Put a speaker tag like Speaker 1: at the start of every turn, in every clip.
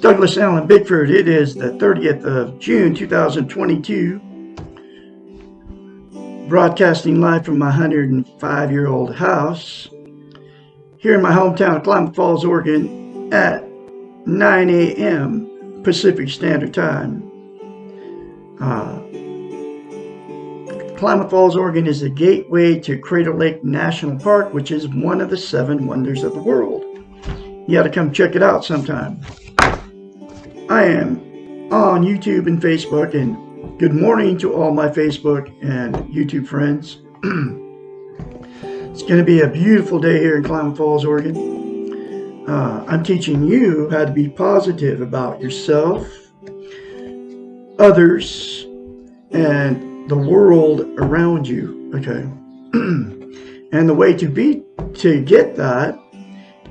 Speaker 1: Douglas Allen Bickford. It is the 30th of June 2022. Broadcasting live from my 105-year-old house here in my hometown of Klamath Falls, Oregon at 9 a.m. Pacific Standard Time. Klamath Falls, Oregon is the gateway to Crater Lake National Park, which is one of the 7 wonders of the world. You ought to come check it out sometime. I am on YouTube and Facebook, and good morning to all my Facebook and YouTube friends. It's going to be a beautiful day here in Klamath Falls, Oregon. I'm teaching you how to be positive about yourself, others, and the world around you, okay? And the way to get that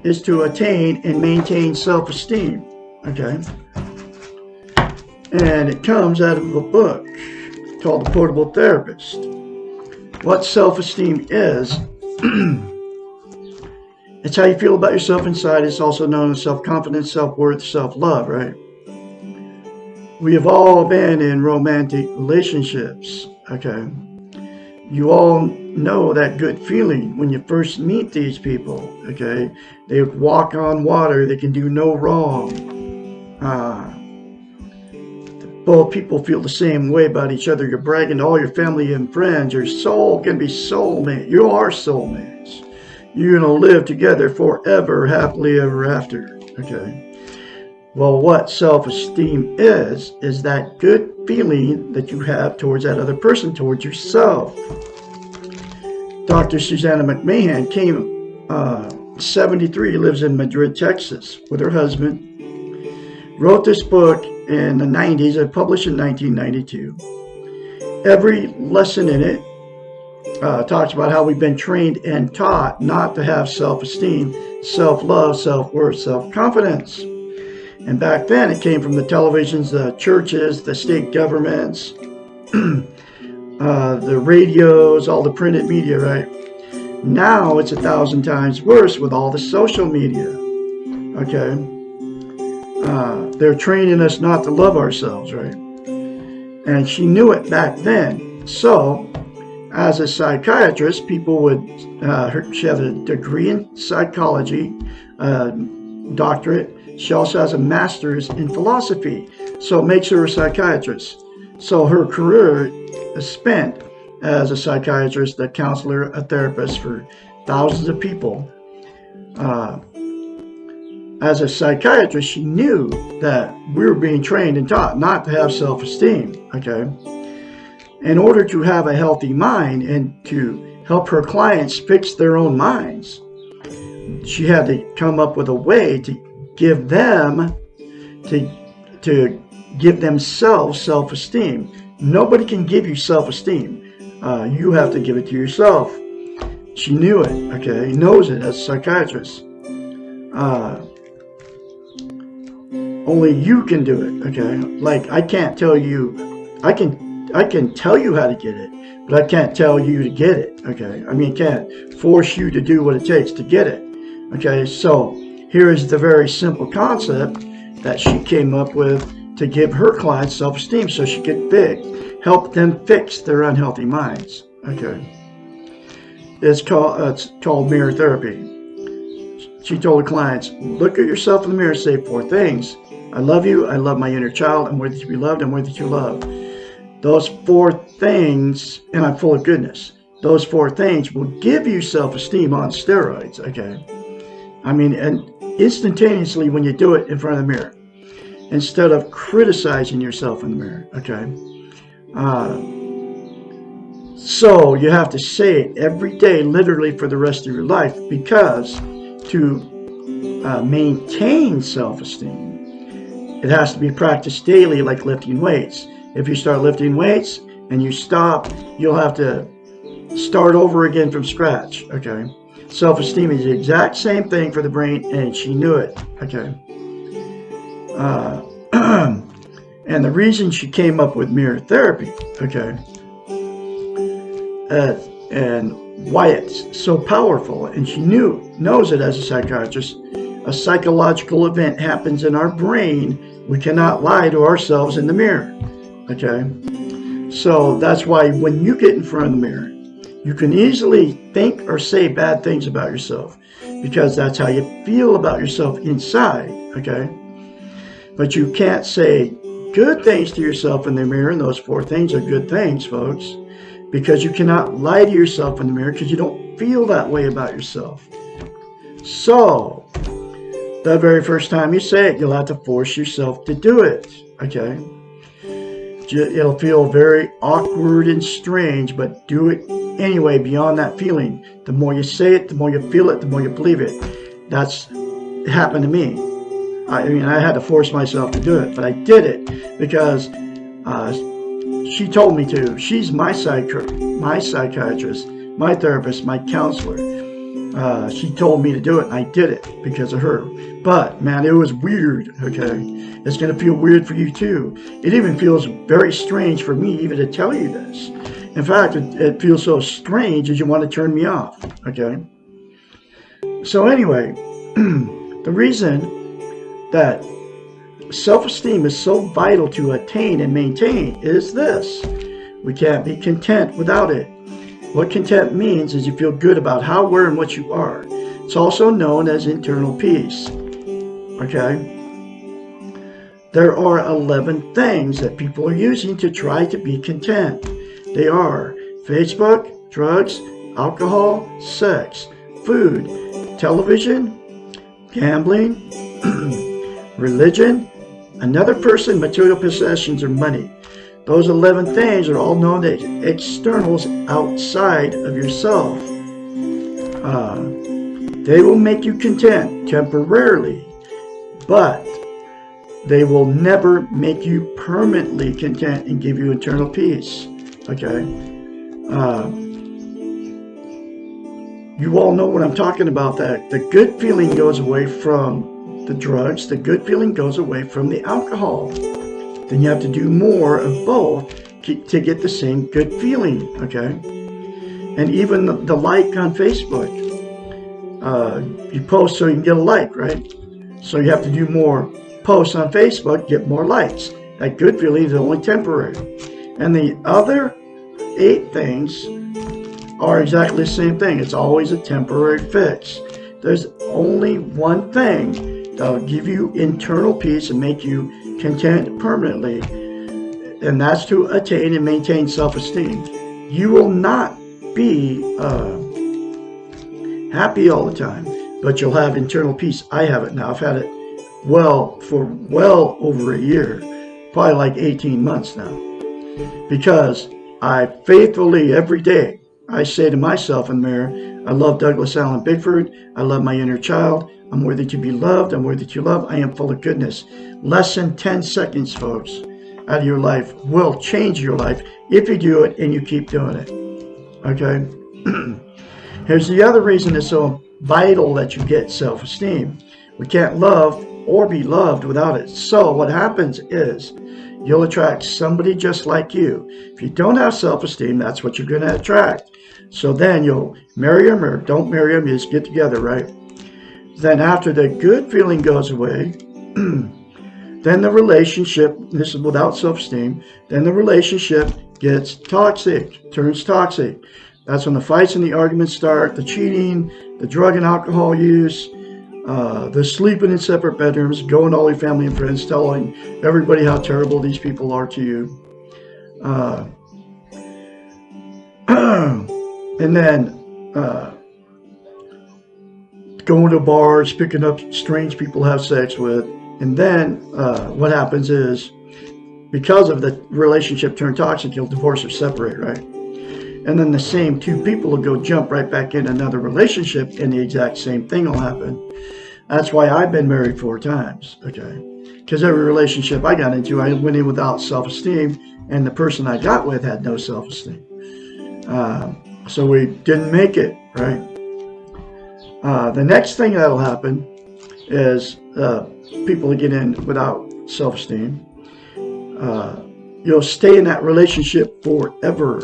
Speaker 1: is to attain and maintain self-esteem, okay? And it comes out of a book called The Portable Therapist. What self-esteem is, it's how you feel about yourself inside. It's also known as self-confidence, self-worth, self-love, right? We have all been in romantic relationships, okay? You all know that good feeling when you first meet these people, okay? They walk on water. They can do no wrong. Both people feel the same way about each other. You're bragging to all your family and friends. Your soul can be soulmate. You are soulmates. You're going to live together forever, happily ever after. Okay. Well, what self-esteem is that good feeling that you have towards that other person, towards yourself. Dr. Susanna McMahon came 73, lives in Madrid, Texas, with her husband. Wrote this book in the 90s, and published in 1992. Every lesson in it talks about how we've been trained and taught not to have self-esteem, self-love, self-worth, self-confidence. And back then it came from the televisions, the churches, the state governments, the radios, all the printed media, right? Now it's 1,000 times worse with all the social media, okay? They're training us not to love ourselves, right? And she knew it back then. So, as a psychiatrist, people would, she has a degree in psychology, doctorate. She also has a master's in philosophy. So it makes her a psychiatrist. So her career is spent as a psychiatrist, a counselor, a therapist for thousands of people. As a psychiatrist, she knew that we were being trained and taught not to have self-esteem, okay? In order to have a healthy mind and to help her clients fix their own minds, she had to come up with a way to give them, to give themselves self-esteem. Nobody can give you self-esteem. You have to give it to yourself. She knew it, okay? Knows it as a psychiatrist. Only you can do it, okay? Like, I can't tell you, I can tell you how to get it, but I can't tell you to get it, okay? I mean, can't force you to do what it takes to get it, okay? So here is the very simple concept that she came up with to give her clients self-esteem so she could help them fix their unhealthy minds, okay? It's called mirror therapy. She told her clients, look at yourself in the mirror and say 4 things. I love you. I love my inner child. I'm worthy to be loved. I'm worthy to love. Those 4 things, and I'm full of goodness. Those 4 things will give you self-esteem on steroids, okay? I mean, and instantaneously when you do it in front of the mirror, instead of criticizing yourself in the mirror, okay? So you have to say it every day, literally for the rest of your life, because to maintain self-esteem, it has to be practiced daily, like lifting weights. If you start lifting weights and you stop, you'll have to start over again from scratch, okay? Self-esteem is the exact same thing for the brain, and she knew it, okay? And the reason she came up with mirror therapy, okay, and why it's so powerful, and she knows it as a psychiatrist, a psychological event happens in our brain, we cannot lie to ourselves in the mirror. Okay? So that's why when you get in front of the mirror, you can easily think or say bad things about yourself because that's how you feel about yourself inside. Okay? But you can't say good things to yourself in the mirror, and those 4 things are good things, folks, because you cannot lie to yourself in the mirror because you don't feel that way about yourself. So, the very first time you say it, you'll have to force yourself to do it. Okay? It'll feel very awkward and strange, but do it anyway beyond that feeling. The more you say it, the more you feel it, the more you believe it. That's happened to me. I mean, I had to force myself to do it, but I did it because she told me to. She's my psychiatrist, my therapist, my counselor. She told me to do it, and I did it because of her. But, man, it was weird, okay? It's going to feel weird for you, too. It even feels very strange for me even to tell you this. In fact, it feels so strange that you want to turn me off, okay? So anyway, the reason that self-esteem is so vital to attain and maintain is this. We can't be content without it. What content means is you feel good about how, where, and what you are. It's also known as internal peace. Okay? There are 11 things that people are using to try to be content. They are Facebook, drugs, alcohol, sex, food, television, gambling, religion, another person, material possessions, or money. Those 11 things are all known as externals outside of yourself. They will make you content temporarily, but they will never make you permanently content and give you internal peace. Okay? You all know what I'm talking about. That the good feeling goes away from the drugs, the good feeling goes away from the alcohol. Then you have to do more of both to get the same good feeling, okay? And even the like on Facebook. You post so you can get a like, right? So you have to do more posts on Facebook, get more likes. That good feeling is only temporary. And the other 8 things are exactly the same thing. It's always a temporary fix. There's only one thing that'll give you internal peace and make you content permanently, and that's to attain and maintain self-esteem. You will not be happy all the time, but you'll have internal peace. I have it now. I've had it for well over a year, probably like 18 months now, because I faithfully every day I say to myself in the mirror, I love Douglas Allen Bickford. I love my inner child. I'm worthy to be loved. I'm worthy to love. I am full of goodness. Less than 10 seconds, folks, out of your life will change your life if you do it and you keep doing it. Okay? Here's the other reason it's so vital that you get self-esteem. We can't love or be loved without it. So what happens is you'll attract somebody just like you. If you don't have self-esteem, that's what you're going to attract. So then you'll marry them or don't marry them. You just get together, right? Then after the good feeling goes away, then the relationship, this is without self-esteem, then the relationship gets toxic, turns toxic. That's when the fights and the arguments start, the cheating, the drug and alcohol use, the sleeping in separate bedrooms, going to all your family and friends, telling everybody how terrible these people are to you. And then going to bars, picking up strange people to have sex with. And then what happens is, because of the relationship turned toxic, you'll divorce or separate, right? And then the same 2 people will go jump right back in another relationship and the exact same thing will happen. That's why I've been married 4 times, okay? Because every relationship I got into, I went in without self-esteem, and the person I got with had no self-esteem. So we didn't make it, right? The next thing that'll happen is people get in without self-esteem. You'll stay in that relationship forever.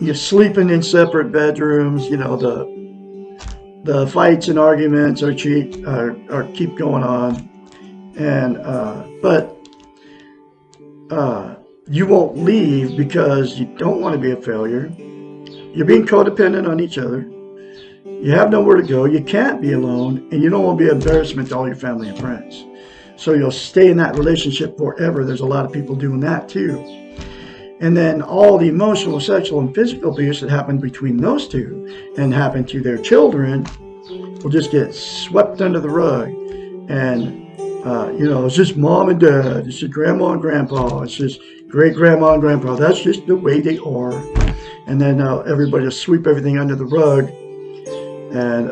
Speaker 1: you're sleeping in separate bedrooms. You know, the fights and arguments are keep going on, and but you won't leave because you don't want to be a failure. You're being codependent on each other. You have nowhere to go. You can't be alone, and you don't want to be an embarrassment to all your family and friends. So you'll stay in that relationship forever. There's a lot of people doing that too. And then all the emotional, sexual, and physical abuse that happened between those two and happened to their children will just get swept under the rug. And, it's just mom and dad. It's just grandma and grandpa. It's just great grandma and grandpa. That's just the way they are. And then everybody will sweep everything under the rug. And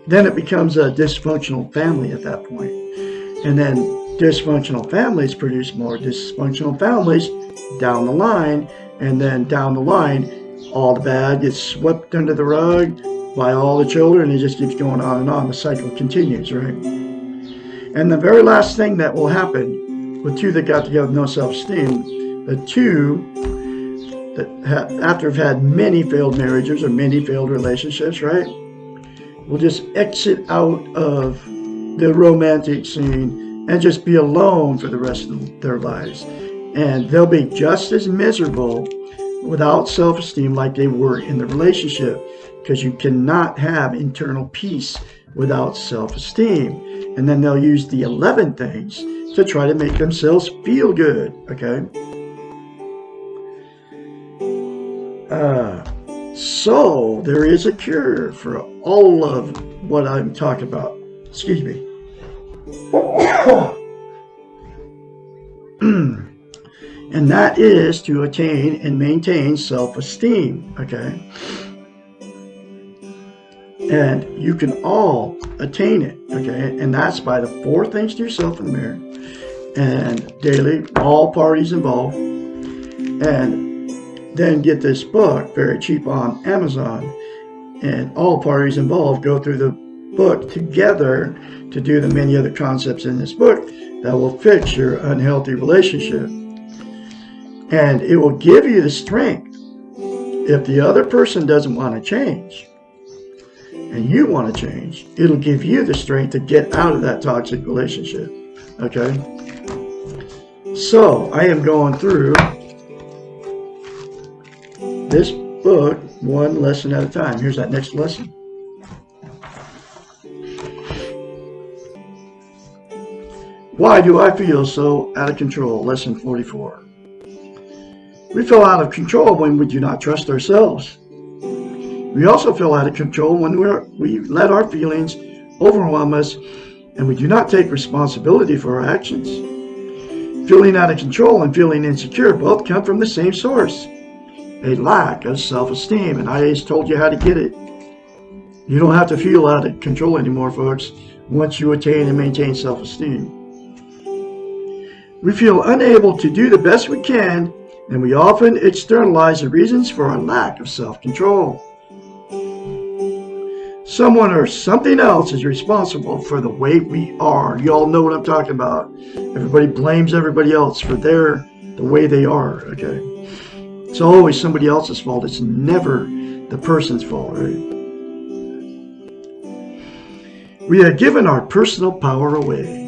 Speaker 1: then it becomes a dysfunctional family at that point. And then dysfunctional families produce more dysfunctional families down the line. And then down the line, all the bad gets swept under the rug by all the children. And it just keeps going on and on. The cycle continues, right? And the very last thing that will happen with two that got together with no self-esteem, the two that after have had many failed marriages or many failed relationships, right, will just exit out of the romantic scene and just be alone for the rest of their lives. And they'll be just as miserable without self-esteem like they were in the relationship, because you cannot have internal peace without self-esteem. And then they'll use the 11 things to try to make themselves feel good, okay? So there is a cure for all of what I'm talking about. Excuse me. And that is to attain and maintain self-esteem, okay? And you can all attain it, okay? And that's by the 4 things to yourself in the mirror. And daily, all parties involved. And then get this book, very cheap on Amazon. And all parties involved go through the book together to do the many other concepts in this book that will fix your unhealthy relationship. And it will give you the strength. If the other person doesn't want to change, and you want to change, it'll give you the strength to get out of that toxic relationship. Okay? So, I am going through this book one lesson at a time. Here's that next lesson. Why do I feel so out of control? Lesson 44. We feel out of control when we do not trust ourselves. We also feel out of control when we let our feelings overwhelm us and we do not take responsibility for our actions. Feeling out of control and feeling insecure both come from the same source, a lack of self-esteem. And I just told you how to get it. You don't have to feel out of control anymore, folks, once you attain and maintain self-esteem. We feel unable to do the best we can, and we often externalize the reasons for our lack of self-control. Someone or something else is responsible for the way we are. You all know what I'm talking about. Everybody blames everybody else for the way they are, okay? It's always somebody else's fault. It's never the person's fault, right? We have given our personal power away.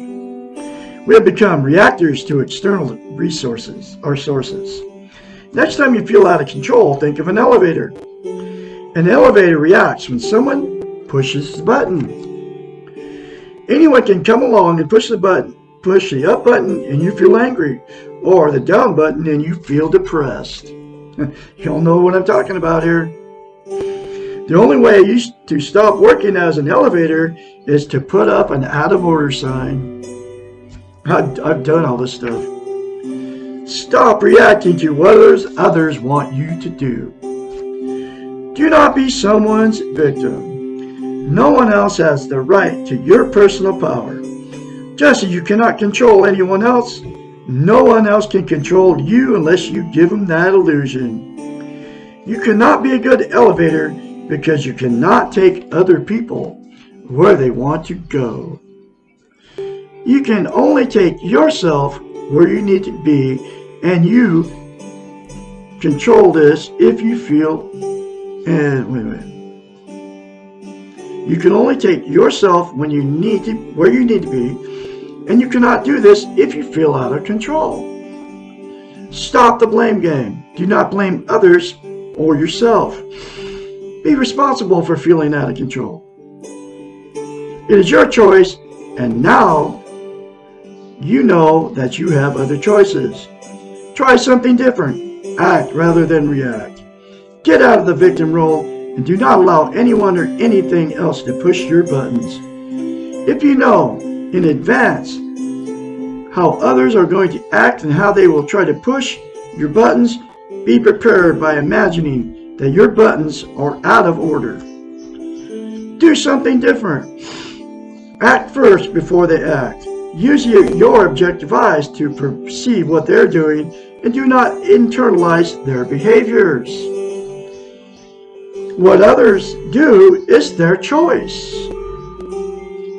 Speaker 1: We have become reactors to external resources, our sources. Next time you feel out of control, think of an elevator. An elevator reacts when someone pushes the button. Anyone can come along and push the up button and you feel angry, or the down button and you feel depressed. You all know what I'm talking about here. The only way to stop working as an elevator is to put up an out of order sign. I've done all this stuff. Stop reacting to what others want you to do. Do not be someone's victim. No one else has the right to your personal power. Just as you cannot control anyone else, no one else can control you unless you give them that illusion. You cannot be a good elevator because you cannot take other people where they want to go. You can only take yourself where you need to be, and you control this if you feel, and wait a minute. You can only take yourself when you need to, where you need to be, and you cannot do this if you feel out of control. Stop the blame game. Do not blame others or yourself. Be responsible for feeling out of control. It is your choice, and now you know that you have other choices. Try something different. Act rather than react. Get out of the victim role and do not allow anyone or anything else to push your buttons. If you know in advance how others are going to act and how they will try to push your buttons, be prepared by imagining that your buttons are out of order. Do something different. Act first before they act. Use your objective eyes to perceive what they're doing and do not internalize their behaviors. What others do is their choice.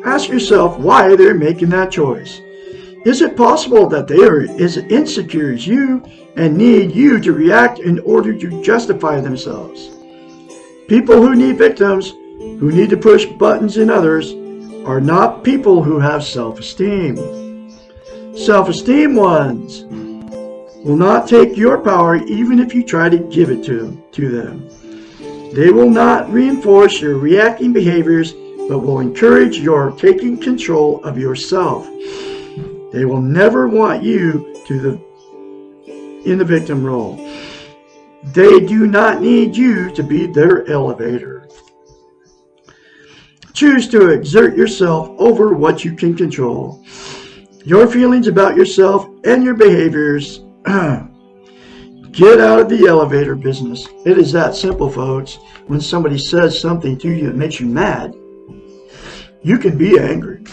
Speaker 1: Ask yourself why they're making that choice. Is it possible that they are as insecure as you and need you to react in order to justify themselves? People who need victims, who need to push buttons in others, are not people who have self-esteem. Self-esteem ones will not take your power even if you try to give it to them. They will not reinforce your reacting behaviors, but will encourage your taking control of yourself. They will never want you in the victim role. They do not need you to be their elevator. Choose to exert yourself over what you can control. Your feelings about yourself and your behaviors. Get out of the elevator business. It is that simple, folks. When somebody says something to you that makes you mad, you can be angry.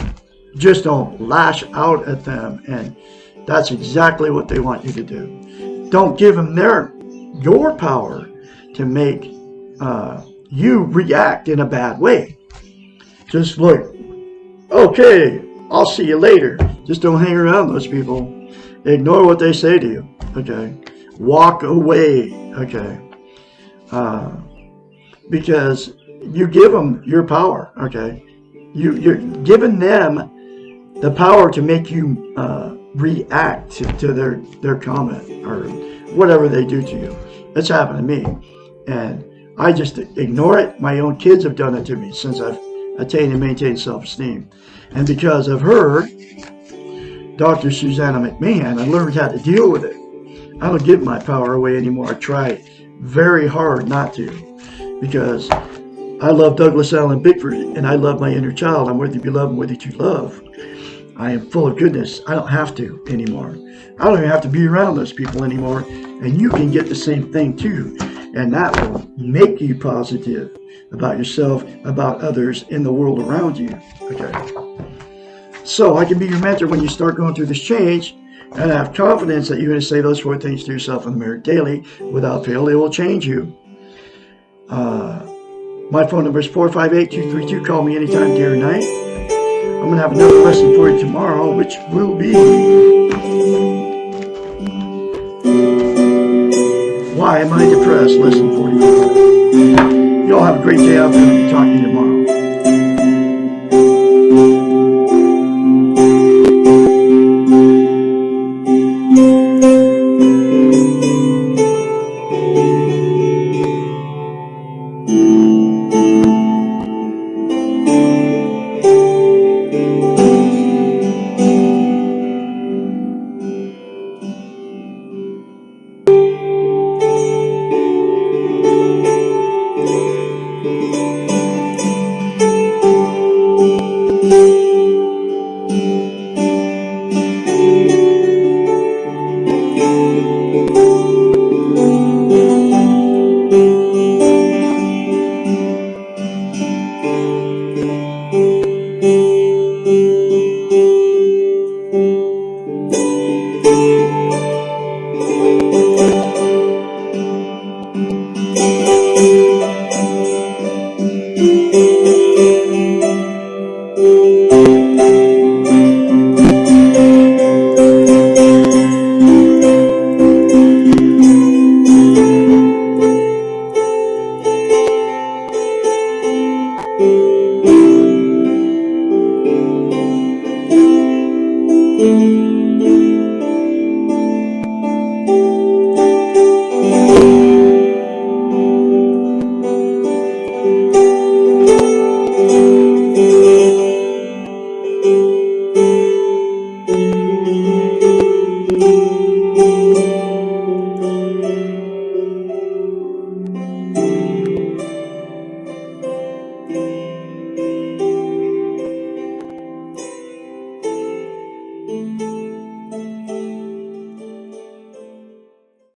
Speaker 1: Just don't lash out at them, and that's exactly what they want you to do. Don't give them your power to make you react in a bad way. Just look, okay, I'll see you later. Just don't hang around those people. Ignore what they say to you, okay? Walk away, okay? Because you give them your power, okay? You're giving them the power to make you react to their comment or whatever they do to you. That's happened to me, and I just ignore it. My own kids have done it to me since I've attained and maintained self-esteem, and because of her, Dr. Susanna McMahon, I learned how to deal with it. I don't give my power away anymore. I try very hard not to, because I love Douglas Allen Bickford, and I love my inner child. I'm worthy to be loved and worthy to love. I am full of goodness. I don't have to anymore. I don't even have to be around those people anymore. And you can get the same thing too. And that will make you positive about yourself, about others, in the world around you. Okay. So I can be your mentor when you start going through this change, and I have confidence that you're going to say those 4 things to yourself in the mirror daily. Without fail, they will change you. My phone number is 458-232. Call me anytime, day or night. I'm going to have another lesson for you tomorrow, which will be Why Am I Depressed? Lesson 44. Y'all have a great day. I'm going to be talking to you tomorrow.